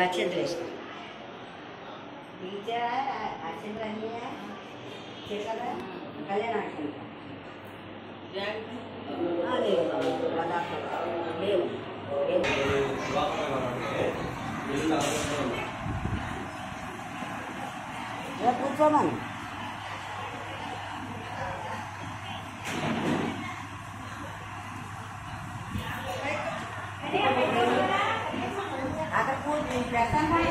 అక్షంతలు వేసుకో అక్షంతలు అన్నీ కదా కళ్యాణ అక్షంత లేవు కూర్చోమని అక్కడ కూర్చు ప్రస్తానం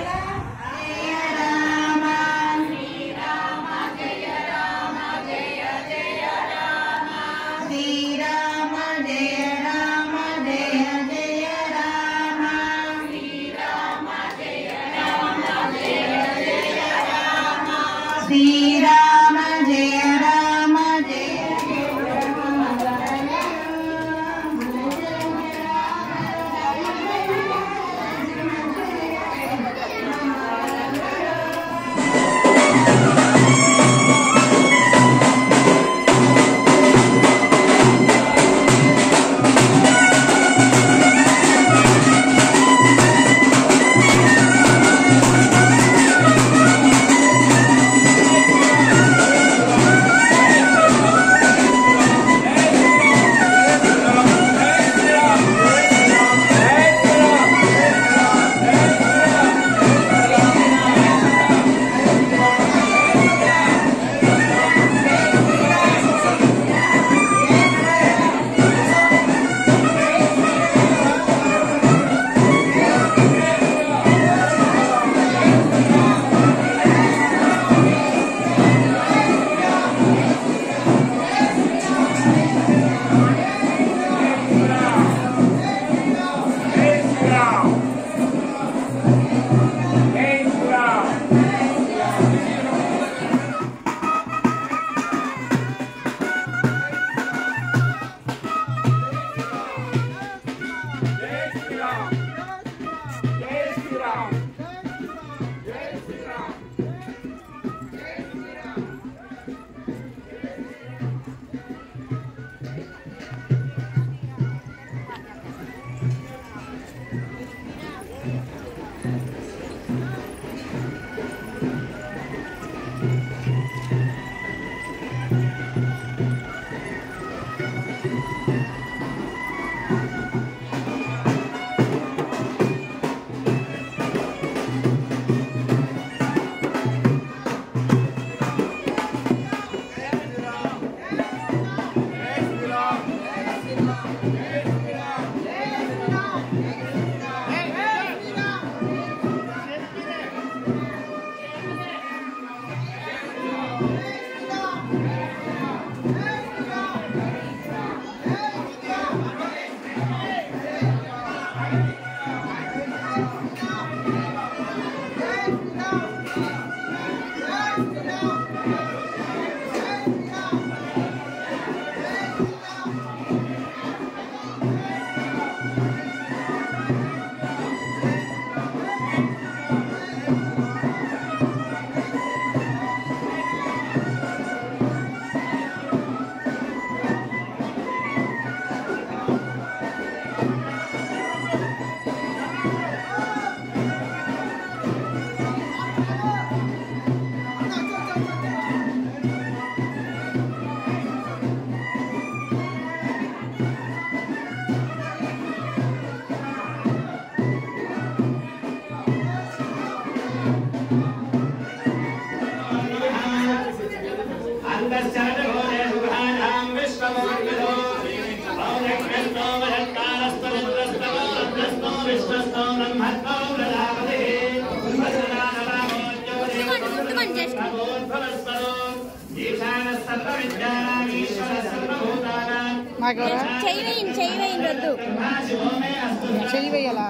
చెయ్యలా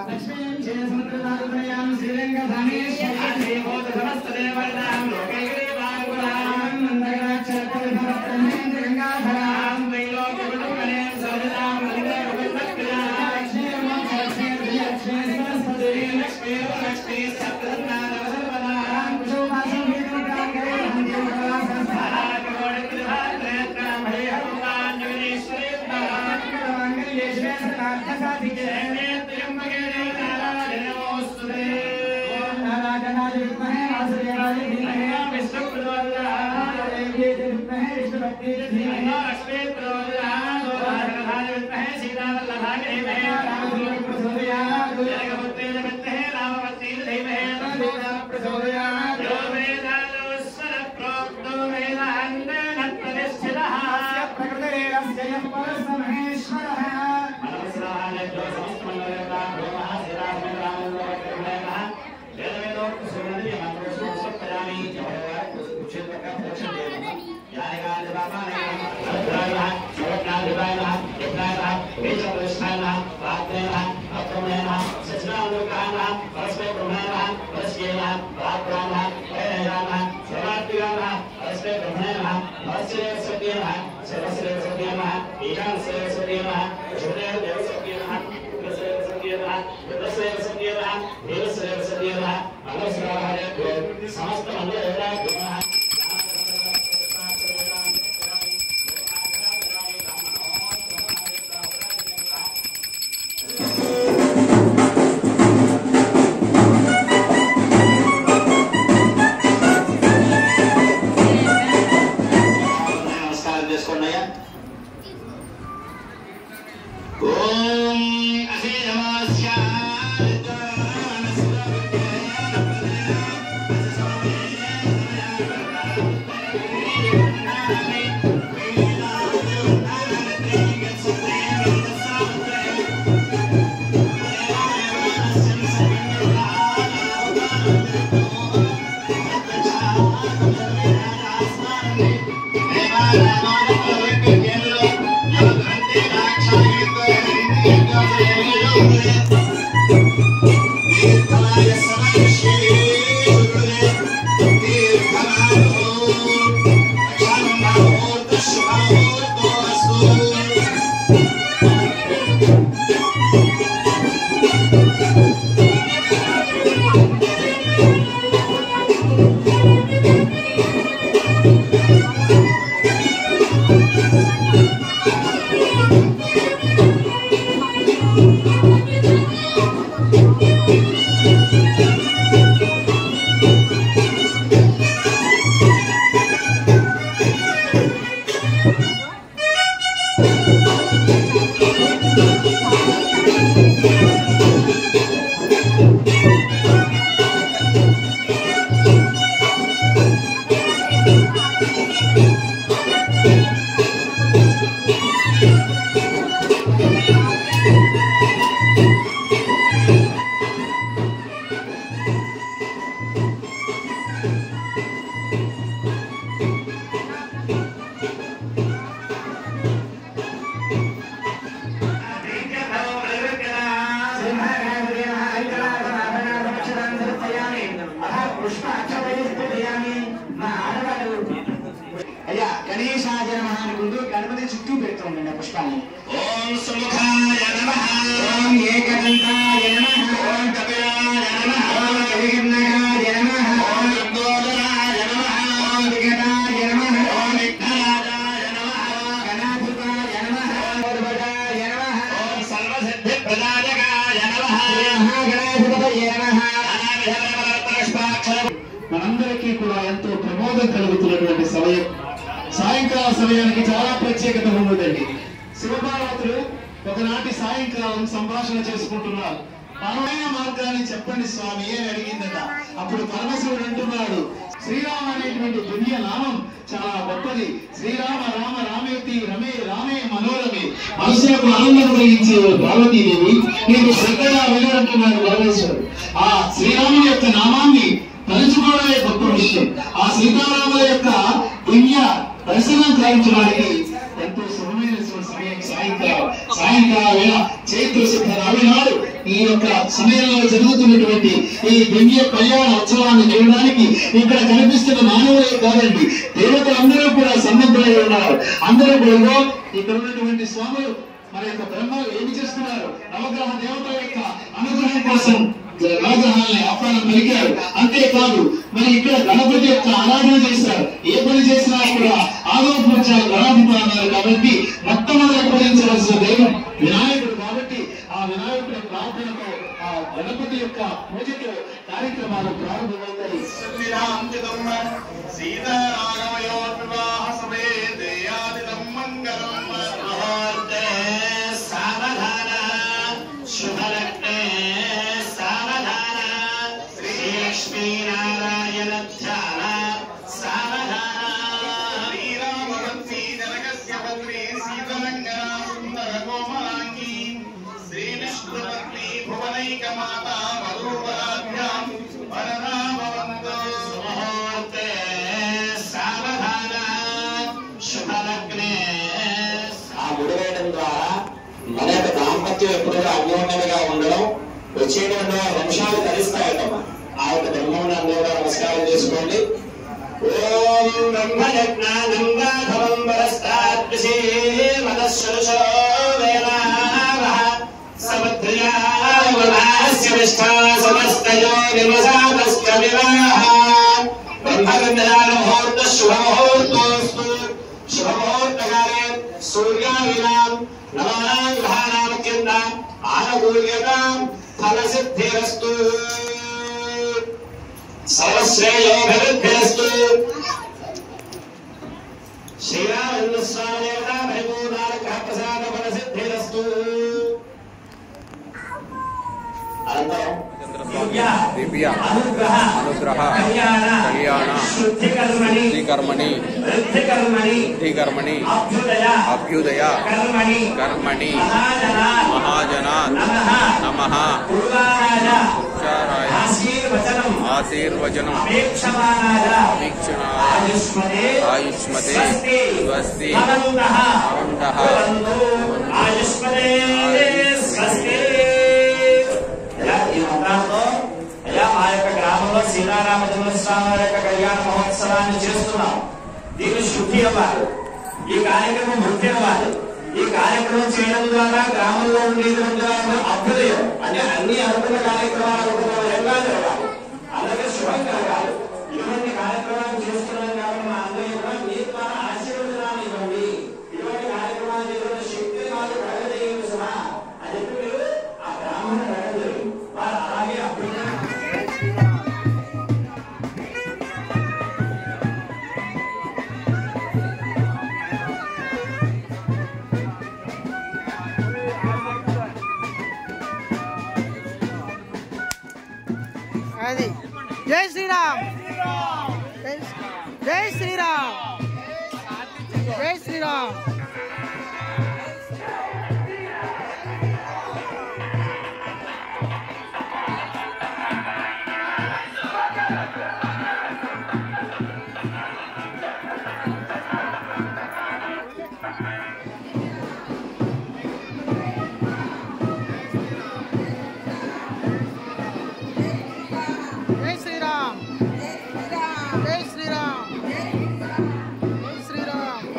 మనందరికీ కూడా ఎంతో ప్రమోదం కలుగుతున్నటువంటి సమయం. సాయంకాల సమయానికి చాలా ప్రత్యేకత ఉన్నదండి. శివపార్వతులు ఒకనాటి సాయంకాలం సంభాషణ చేసుకుంటున్నారు. పరమైన మార్గాన్ని చెప్పండి స్వామి అని అడిగిందట. అప్పుడు పరమశివుడు అంటున్నాడు, శ్రీరామ అనేటువంటి దివ్య నామం చాలా గొప్పది. శ్రీరామ రామ రామేతి రమే రామే మనోరమే. మనసులకు ఆనందం కలిగించే పార్వతీదేవి నీకు శ్రద్ధగా వినంటున్నాడు పరమేశ్వరుడు. ఆ శ్రీరాముని యొక్క నామాన్ని తలుచుకోవడమే గొప్ప విషయం. ఆ సీతారాముల యొక్క దివ్య దర్శనం కావించడానికి ఎంతో సులభమైన సమయం సాయంకాల వేళ చైత్ర శుద్ధ నాడు ఈ యొక్క సమయంలో జరుగుతున్నటువంటి ఈ దివ్య కళ్యాణ ఉత్సవాన్ని చూడడానికి ఇక్కడ కనిపిస్తున్న మానవులే కాదండి, దేవతలందరూ కూడా సన్నద్ధులై ఉన్నారు. అందరూ కూడా ఇక్కడ ఉన్నటువంటి స్వాములు మన యొక్క బ్రహ్మలు ఏమి చేస్తున్నారు? నవగ్రహ దేవతల యొక్క అనుగ్రహం కోసం నవగ్రహాలని ఆహ్వానం పలికారు. అంతేకాదు మరి ఇక్కడ గణపతి యొక్క ఆరాధన చేశారు. ఏ పని చేసినా కూడా ఆలోచించ గణాధిపతి అన్నారు. కాబట్టి మొట్టమొదటి పూజించవలసిన దైవం వినాయకుడు. కాబట్టి ఆ వినాయకుడి ఆజ్ఞలతో ఆ గణపతి యొక్క పూజతో కార్యక్రమాలు ప్రారంభమవుతాయి. సీతారామయోర్వివాహ సమే దేయాదిదం మంగళం ముహూర్తే సావధాన శుభలగ్నే సావధాన శ్రీ లక్ష్మీనారాయణ ధ్యాన సావధాన శ్రీరామవంశీ జనకస్య పత్ని సీతలంకనా సుందర కోమలాంగి శ్రీ విష్ణుపత్ని భువనైక మాతా వధూవరాభ్యాం వరదా భవంతు ముహూర్తే సావధాన శుభలగ్నే. ఆ గుడివేయడం ద్వారా మన యొక్క దాంపత్యం ఎప్పుడూ అన్యోన్యంగా ఉండడం, వచ్చేటువంటి వంశాలు కలిస్తాయటమ్మా. ఆ యొక్క బ్రహ్మముని అందరూ నమస్కారం చేసుకోండి. ఓం బ్రహ్మయజ్ఞానం రాఘవం వరస్తాద్విషే మనశ్శుషో వేలావః సమద్రయా వనాస్య నిష్ఠా సమస్తయో నిమసాదస్య వివాహ బ్రహ్మగంధరాల ముహూర్త శుభముహూర్తోస్తు శుభముహూర్తకాలే సూర్యావినాం నవానాం గ్రహాణాం కింద ఆనుకూల్యతాం ఫలసిద్ధిరస్తు సర్వశ్రేయోభివృద్ధిరస్తు. శ్రీరామచంద్రస్వామి దేవతా పరిపూర్ణానుగ్రహ ప్రసాద ఫలసిద్ధిరస్తు. అనంతరం దివ్య అనుగ్రహ కళ్యాణ శుద్ధికర్మణి అభ్యుదయ కర్మణి మహాజనాత్ నమః ఆశీర్వచనం వీక్షణాయ ఆయుష్మతే స్వస్తి భవంతః మా యొక్క గ్రామంలో సీతారామచంద్ర స్వామి వారి యొక్క కళ్యాణ మహోత్సవాన్ని చేస్తున్నాం. దీన్ని శుద్ధి అవ్వాలి, ఈ కార్యక్రమం వృద్ధి అవ్వాలి. ఈ కార్యక్రమం చేయడం ద్వారా గ్రామంలో ఉండేటువంటి అభ్యుదయం అంటే అన్ని అనుకున్న కార్యక్రమాలు విధంగా జరగాలి, అలాగే శుభం కలగాలి. ఇటువంటి కార్యక్రమాలు చేస్తున్నాం కాబట్టి మా అందరూ కూడా మీ ద్వారా ఆశీర్వచనాలు ఇవ్వండి. ఇటువంటి కార్యక్రమాలు చేసిన శక్తి వాళ్ళు ప్రగతి సుమా అని చెప్పి మీరు ఆ బ్రాహ్మణ ప్రగతి వారు అలాగే అభ్యుదయం. జై శ్రీరామ్, జై శ్రీరామ్, జై శ్రీరామ్. జై శ్రీరామ్, జై శ్రీరామ్, జై శ్రీరామ్.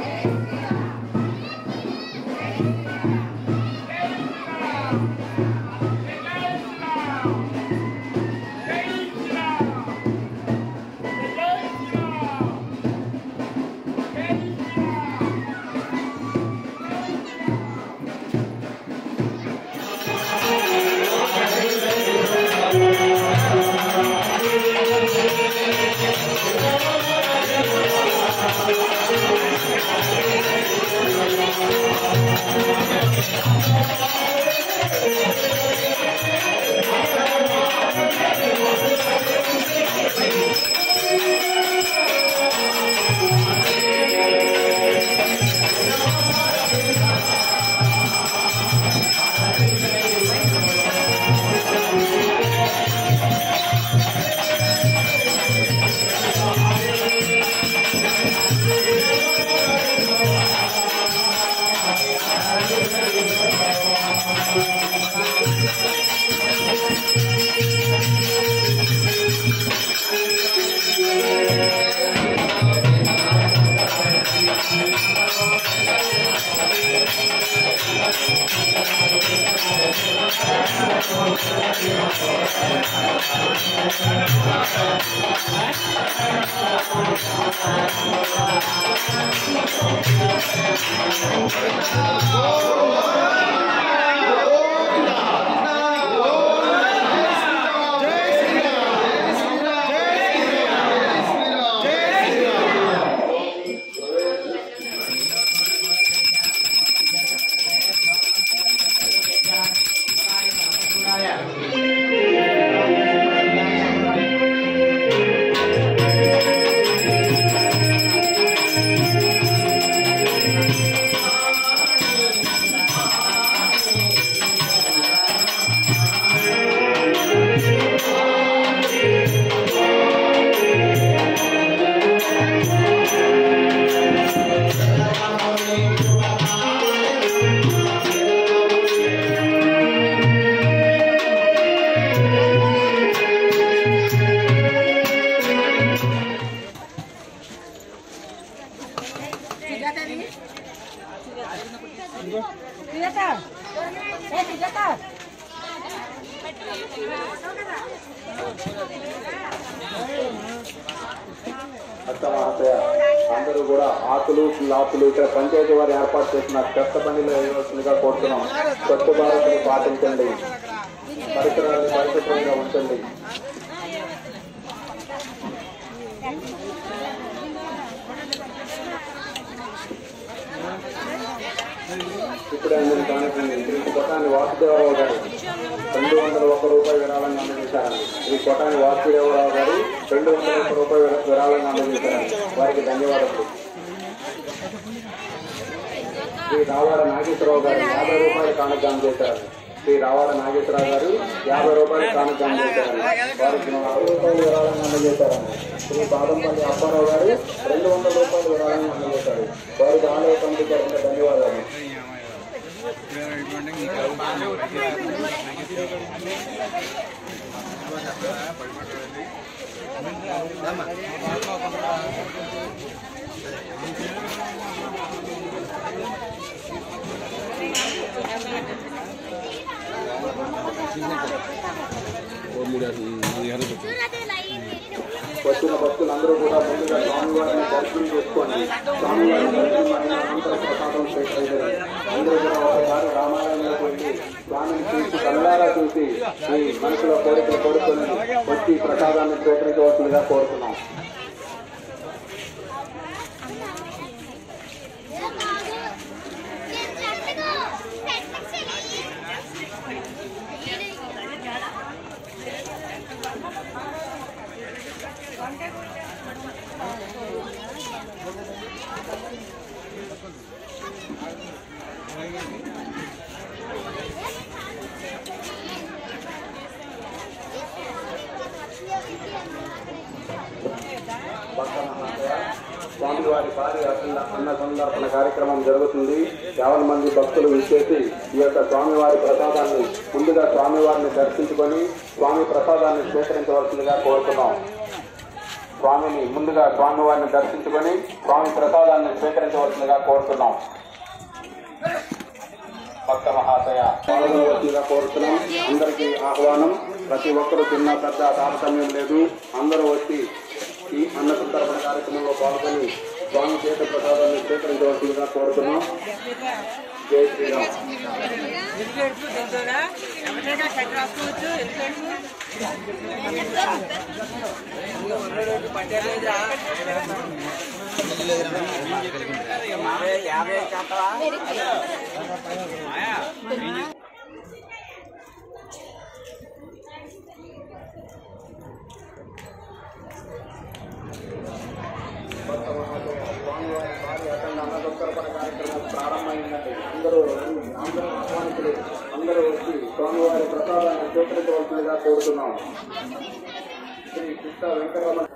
అందరూ కూడా ఆకులు లాపులు ఇక్కడ పంచాయతీ వారు ఏర్పాటు చేసిన చెత్త పనిలో వేయవలసిందిగా కోరుతున్నాం. స్వచ్ఛ భారత్ని పాటించండి, పరిసరాలను పరిశుభ్రంగా ఉంచండి. ఇప్పుడే అందరి కానుకండి. ఈ కొటాన్ని వాసుదేవరావు గారు 201 రూపాయలు విరాళంగా అందజేశారు. ఈ కొటాన్ని వాసుదేవరావు గారు 201 రూపాయలు విరాళంగా అందజేశారు. వారికి ధన్యవాదాలు. శ్రీ రావాడ నాగేశ్వరరావు గారు 50 రూపాయలు కానుక అందజేశారు. శ్రీ రావాడ నాగేశ్వరరావు గారు 50 రూపాయలు కానుక అందజేశారు. వారికి 40 రూపాయలు విరాళంగా అందజేశారు. శ్రీ బాదంపల్లి అప్పారావు గారు 200 రూపాయలు విరాళంగా అందజేశారు. వారికి ఆలయ కమిటీ తరఫున ధన్యవాదాలు. వచ్చిన భక్తులందరూ కూడా ముందుగా స్వామివారిని దర్శనం చేసుకోండి. స్వామివారిని దర్శనం అనంతర ప్రసాదం స్వీకరించారు. అందరూ కూడా ఒకసారి రామాలయంలోకి వెళ్ళి స్వామిని చూసి కళ్ళారా చూసి ఈ మనసులో కోరికలు కోరుకొని వచ్చి ప్రసాదాన్ని స్వీకరించవలసిందిగా కోరుతున్నాం. స్వామివారి భారీ అన్న సందర్పణ కార్యక్రమం జరుగుతుంది. 50 మంది భక్తులు విచ్చేసి ఈ యొక్క స్వామివారి ప్రసాదాన్ని ముందుగా స్వామివారిని దర్శించుకొని స్వామి ప్రసాదాన్ని స్వీకరించవలసిందిగా కోరుతున్నాం. స్వామిని ముందుగా స్వామివారిని దర్శించుకొని స్వామి ప్రసాదాన్ని స్వీకరించవలసిందిగా కోరుతున్నాం. భక్త మహాశయ పాల్గొనవలసిందిగా కోరుతున్నాం. అందరికీ ఆహ్వానం. ప్రతి ఒక్కరూ చిన్న పెద్ద తారతమ్యం లేదు. అందరూ వచ్చి ఈ అన్న సందర్పణ కార్యక్రమంలో పాల్గొని స్వామి చేత ప్రసాదాన్ని స్వీకరించవలసిందిగా కోరుతున్నాం. జై శ్రీరామ్. స్వామివారి భారీ అఖండ అన్నసంతర్పణ కార్యక్రమం ప్రారంభమైందండి. అందరూ ఆహ్వానితులు అందరూ వచ్చి స్వామివారి ప్రసాదాన్ని స్వీకరించవలసిందిగా కోరుతున్నాం. శ్రీ కృష్ణ వెంకటరమణ